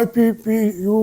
IPPU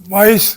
22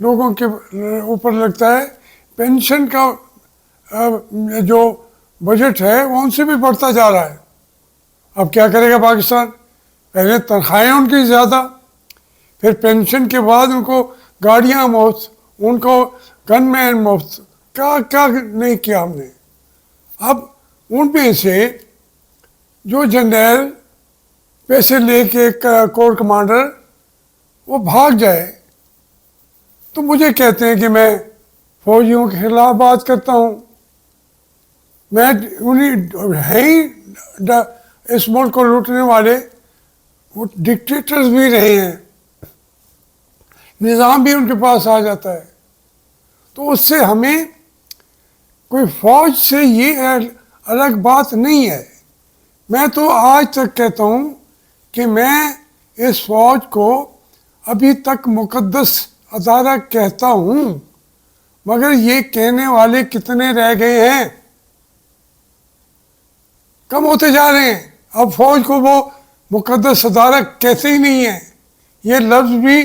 لوگوں کے اوپر لگتا ہے. پینشن کا جو بجٹ ہے وہ ان سے بھی بڑھتا جا رہا ہے. اب کیا کرے گا پاکستان؟ پہلے تنخواہیں ان کی زیادہ، پھر پینشن کے بعد ان کو گاڑیاں مفت، ان کو گن مین مفت، کیا کیا نہیں کیا ہم نے. اب ان میں سے جو جنرل پیسے لے کے کور کمانڈر وہ بھاگ جائے تو مجھے کہتے ہیں کہ میں فوجیوں کے خلاف بات کرتا ہوں. میں انہیں ہے ہی اس ملک کو لوٹنے والے، وہ ڈکٹیٹرز بھی رہے ہیں، نظام بھی ان کے پاس آ جاتا ہے. تو اس سے ہمیں کوئی فوج سے یہ الگ بات نہیں ہے. میں تو آج تک کہتا ہوں کہ میں اس فوج کو ابھی تک مقدس ادارہ کہتا ہوں، مگر یہ کہنے والے کتنے رہ گئے ہیں؟ کم ہوتے جا رہے ہیں. اب فوج کو وہ مقدس ادارہ کہتے ہی نہیں ہے، یہ لفظ بھی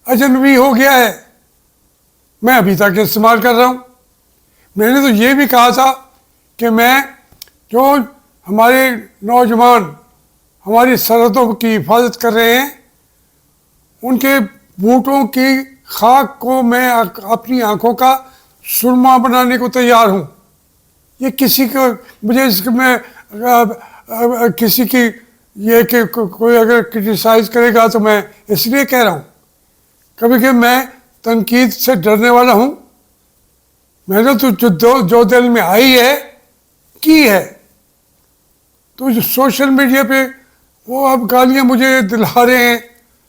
اجنبی ہو گیا ہے. میں ابھی تک استعمال کر رہا ہوں. میں نے تو یہ بھی کہا تھا کہ میں جو ہمارے نوجوان ہماری سرحدوں کی حفاظت کر رہے ہیں ان کے بوٹوں کی خاک کو میں اپنی آنکھوں کا سرما بنانے کو تیار ہوں. یہ کسی کو مجھے اس میں کسی کی یہ کہ کوئی اگر کرٹیسائز کرے گا تو میں اس لیے کہہ رہا ہوں کبھی کہ میں تنقید سے ڈرنے والا ہوں. میں نے تو جو دل میں آئی ہے کی ہے. تو جو سوشل میڈیا پہ وہ اب گالیاں مجھے دلا رہے ہیں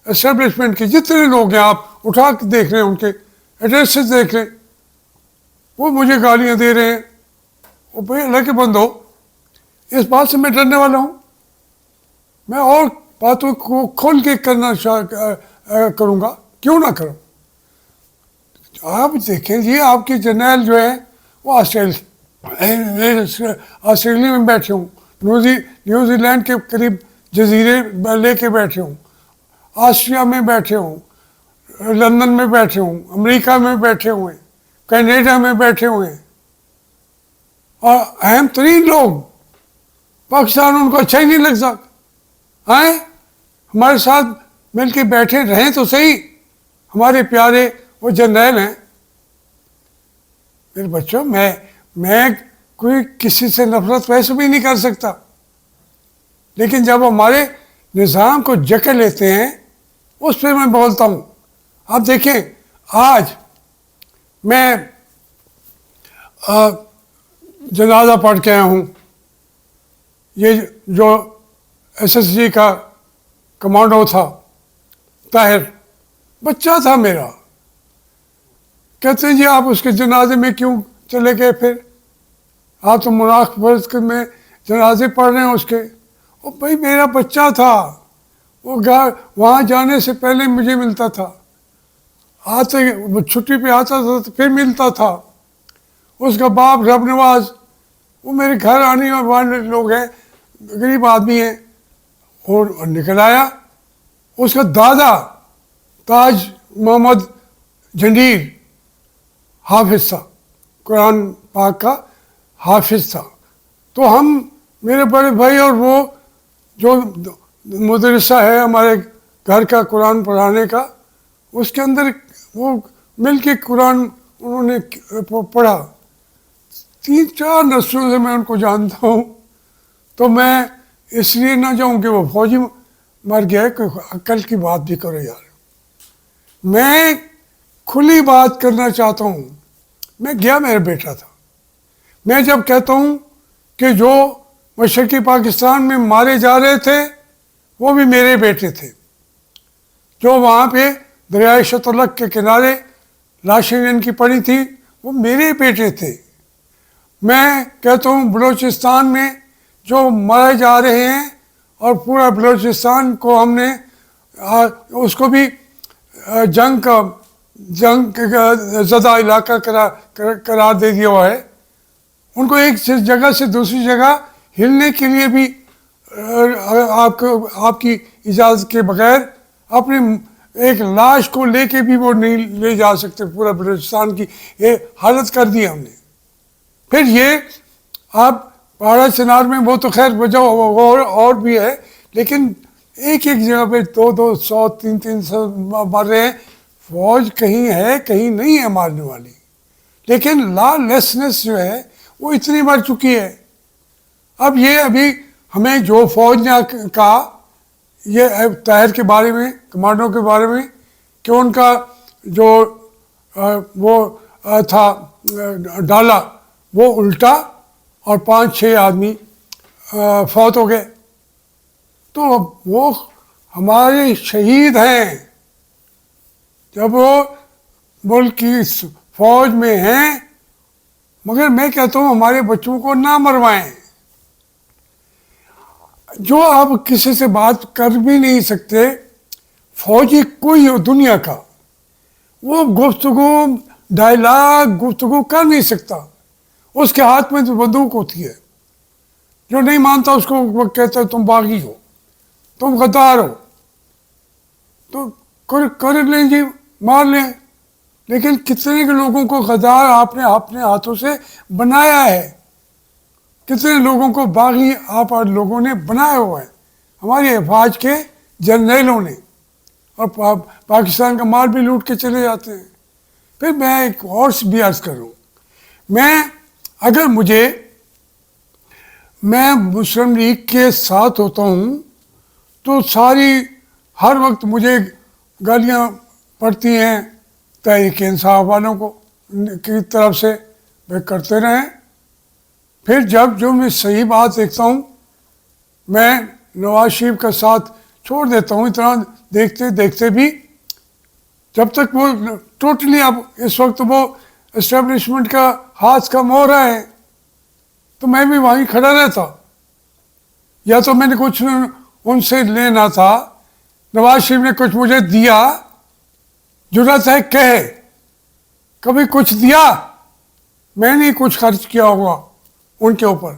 اسٹیبلشمنٹ کے جتنے لوگ ہیں، آپ اٹھا کے دیکھ رہے ہیں، ان کے ایڈریسز دیکھ رہے ہیں، وہ مجھے گالیاں دے رہے ہیں. وہ بھائی اللہ کے بندو، اس بات سے میں ڈرنے والا ہوں. میں اور باتوں کو کھول کے کرنا کروں گا، کیوں نہ کروں. آپ دیکھیں جی، آپ کے جرنیل جو ہے وہ آسٹریلیا میں بیٹھے ہوں، نیوزی لینڈ کے قریب جزیرے لے کے بیٹھے ہوں، آسٹریا میں بیٹھے ہوں، لندن میں بیٹھے ہوں، امریکہ میں بیٹھے ہوئے ہیں، کینیڈا میں بیٹھے ہوئے ہیں، اور اہم ترین لوگ پاکستان ان کو اچھا ہی نہیں لگتا. آئیں ہمارے ساتھ مل کے بیٹھے رہیں تو صحیح. ہمارے پیارے وہ جرنیل ہیں. میرے بچوں، میں کوئی کسی سے نفرت ویسے بھی نہیں کر سکتا، لیکن جب ہمارے نظام کو جکڑ لیتے ہیں اس پہ میں بولتا ہوں. آپ دیکھیں، آج میں جنازہ پڑھ کے آیا ہوں. یہ جو ایس ایس جی کا کمانڈو تھا طاہر، بچہ تھا میرا. کہتے ہیں جی آپ اس کے جنازے میں کیوں چلے گئے؟ پھر آپ تو منافقت میں جنازے پڑھ رہے ہیں اس کے. او بھائی، میرا بچہ تھا، وہ وہاں جانے سے پہلے مجھے ملتا تھا، آتے چھٹی پہ آتا تھا تو پھر ملتا تھا. اس کا باپ رب نواز، وہ میرے گھر آنے والے لوگ ہیں، غریب آدمی ہیں، اور نکل آیا. اس کا دادا تاج محمد جھنڈیر حافظ تھا، قرآن پاک کا حافظ تھا. تو ہم میرے بڑے بھائی اور وہ جو مدرسہ ہے ہمارے گھر کا قرآن پڑھانے کا، اس کے اندر وہ مل کے قرآن انہوں نے پڑھا. 3-4 نسلوں سے میں ان کو جانتا ہوں. تو میں اس لیے نہ جاؤں کہ وہ فوجی مر گیا ہے، کوئی عقل کی بات بھی کرو یار. میں کھلی بات کرنا چاہتا ہوں. میں گیا، میرا بیٹا تھا. میں جب کہتا ہوں کہ جو مشرقی پاکستان میں مارے جا رہے تھے وہ بھی میرے بیٹے تھے، جو وہاں پہ دریائے شترلک کے کنارے لاشیں ان کی پڑی تھی، وہ میرے بیٹے تھے. میں کہتا ہوں بلوچستان میں جو مارے جا رہے ہیں، اور پورا بلوچستان کو ہم نے اس کو بھی جنگ زدہ علاقہ قرار دے دیا ہوا ہے. ان کو ایک جگہ سے دوسری جگہ ہلنے کے لیے بھی آپ کی اجازت کے بغیر اپنے ایک لاش کو لے کے بھی وہ نہیں لے جا سکتے. پورا بلوچستان کی یہ حالت کر دی ہم نے. پھر یہ آپ پہاڑا چنار میں وہ تو خیر وجہ اور بھی ہے, لیکن ایک ایک جگہ پہ 200 300 مر رہے ہیں. فوج کہیں ہے کہیں نہیں ہے مارنے والی, لیکن لا لیسنس جو ہے وہ اتنی بڑھ چکی ہے. اب یہ ابھی ہمیں جو فوج نے کہا یہ طاہر کے بارے میں, کمانڈو کے بارے میں, کہ ان کا جو وہ تھا ڈالا وہ الٹا اور 5-6 آدمی فوت ہو گئے. تو وہ ہمارے شہید ہیں. جب وہ ملک کی فوج میں ہیں, مگر میں کہتا ہوں ہمارے بچوں کو نہ مروائیں. جو آپ کسی سے بات کر بھی نہیں سکتے, فوجی کوئی ہو دنیا کا, وہ گفتگو ڈائلاگ گفتگو کر نہیں سکتا. اس کے ہاتھ میں تو بندوق ہوتی ہے. جو نہیں مانتا اس کو وہ کہتا ہے تم باغی ہو, تم غدار ہو, تو کر لیں جی, مار لیں. لیکن کتنے کے لوگوں کو غدار آپ نے اپنے ہاتھوں سے بنایا ہے, کتنے لوگوں کو باغی آپ لوگوں نے بنایا ہوا ہے, ہماری افواج کے جرنیلوں نے, اور پاکستان کا مال بھی لوٹ کے چلے جاتے ہیں. پھر میں ایک اور بھی عرض کروں, اگر میں مسلم لیگ کے ساتھ ہوتا ہوں تو ہر وقت مجھے گالیاں پڑتی ہیں تحریک انصاف والوں کی طرف سے. وہ کرتے رہیں. پھر جو میں صحیح بات دیکھتا ہوں میں نواز شریف کا ساتھ چھوڑ دیتا ہوں. اتنا دیکھتے دیکھتے بھی جب تک وہ ٹوٹلی, اب اس وقت وہ اسٹیبلشمنٹ کا ہاتھ کم ہو رہا ہے, تو میں بھی وہیں کھڑا رہتا. یا تو میں نے کچھ ان سے لینا تھا, نواز شریف نے کچھ مجھے دیا, ضرورت ہے کہے, کبھی کچھ دیا, میں نے کچھ خرچ کیا ہوگا ان کے اوپر.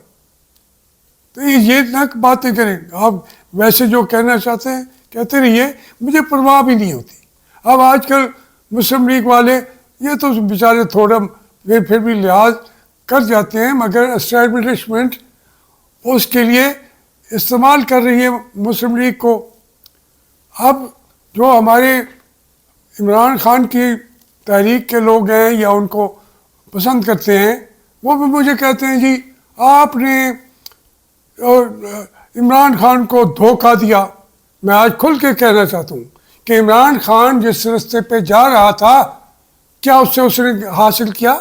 تو یہ نہ باتیں کریں. آپ ویسے جو کہنا چاہتے ہیں کہتے رہیے, مجھے پرواہ بھی نہیں ہوتی. اب آج کل مسلم لیگ والے یہ تو بیچارے تھوڑا پھر بھی لحاظ کر جاتے ہیں, مگر اسٹیبلشمنٹ اس کے لیے استعمال کر رہی ہے مسلم لیگ کو. اب جو ہمارے عمران خان کی تحریک کے لوگ ہیں یا ان کو پسند کرتے ہیں, وہ بھی مجھے کہتے ہیں جی آپ نے عمران خان کو دھوکہ دیا. میں آج کھل کے کہنا چاہتا ہوں کہ عمران خان جس راستے پہ جا رہا تھا, کیا اس نے حاصل کیا؟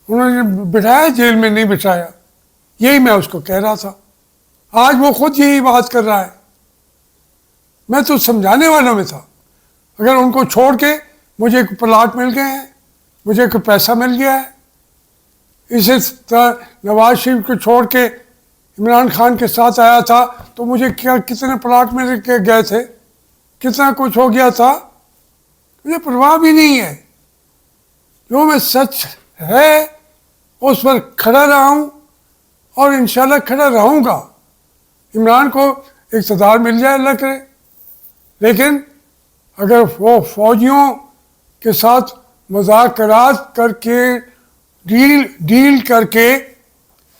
انہوں نے بٹھایا, جیل میں نہیں بٹھایا. یہی میں اس کو کہہ رہا تھا. آج وہ خود یہی بات کر رہا ہے. میں تو سمجھانے والوں میں تھا. اگر ان کو چھوڑ کے مجھے ایک پلاٹ مل گئے ہیں, مجھے ایک پیسہ مل گیا ہے, اسی طرح نواز شریف کو چھوڑ کے عمران خان کے ساتھ آیا تھا تو مجھے کتنے پلاٹ مل کے گئے تھے, کتنا کچھ ہو گیا تھا. مجھے پرواہ بھی نہیں ہے. جو میں سچ ہے اس پر کھڑا رہا ہوں اور انشاءاللہ کھڑا رہوں گا. عمران کو اقتدار مل جائے اللہ کرے, لیکن اگر وہ فوجیوں کے ساتھ مذاکرات کر کے ڈیل کر کے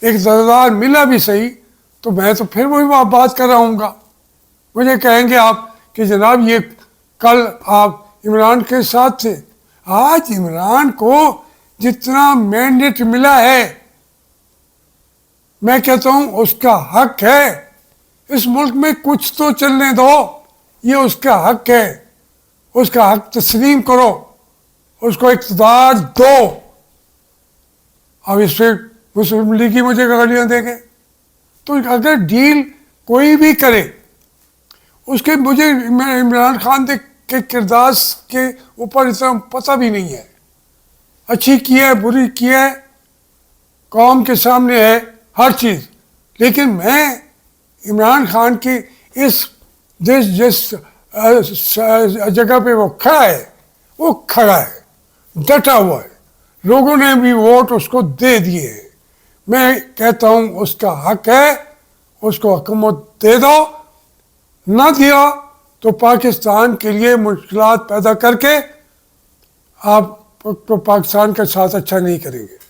اقتدار ملا بھی صحیح, تو میں تو پھر وہی بات کر رہا ہوں گا. مجھے کہیں گے آپ کہ جناب یہ کل آپ عمران کے ساتھ تھے. آج عمران کو جتنا مینڈیٹ ملا ہے, میں کہتا ہوں اس کا حق ہے. اس ملک میں کچھ تو چلنے دو, یہ اس کا حق ہے. اس کا حق تسلیم کرو, اس کو اقتدار دو. اب اس پہ مسلم لیگ مجھے گالیاں دے گے. تو اگر ڈیل کوئی بھی کرے, اس کے مجھے عمران خان کے کردار کے اوپر اتنا پتہ بھی نہیں ہے. اچھی کی ہے بری کی ہے, قوم کے سامنے ہے ہر چیز. لیکن میں عمران خان کی جس جگہ پہ وہ کھڑا ہے, ڈٹا ہوا ہے. لوگوں نے بھی ووٹ اس کو دے دیے ہیں. میں کہتا ہوں اس کا حق ہے, اس کو حکومت دے دو. نہ دیا تو پاکستان کے لیے مشکلات پیدا کر کے آپ تو پاکستان کے ساتھ اچھا نہیں کریں گے.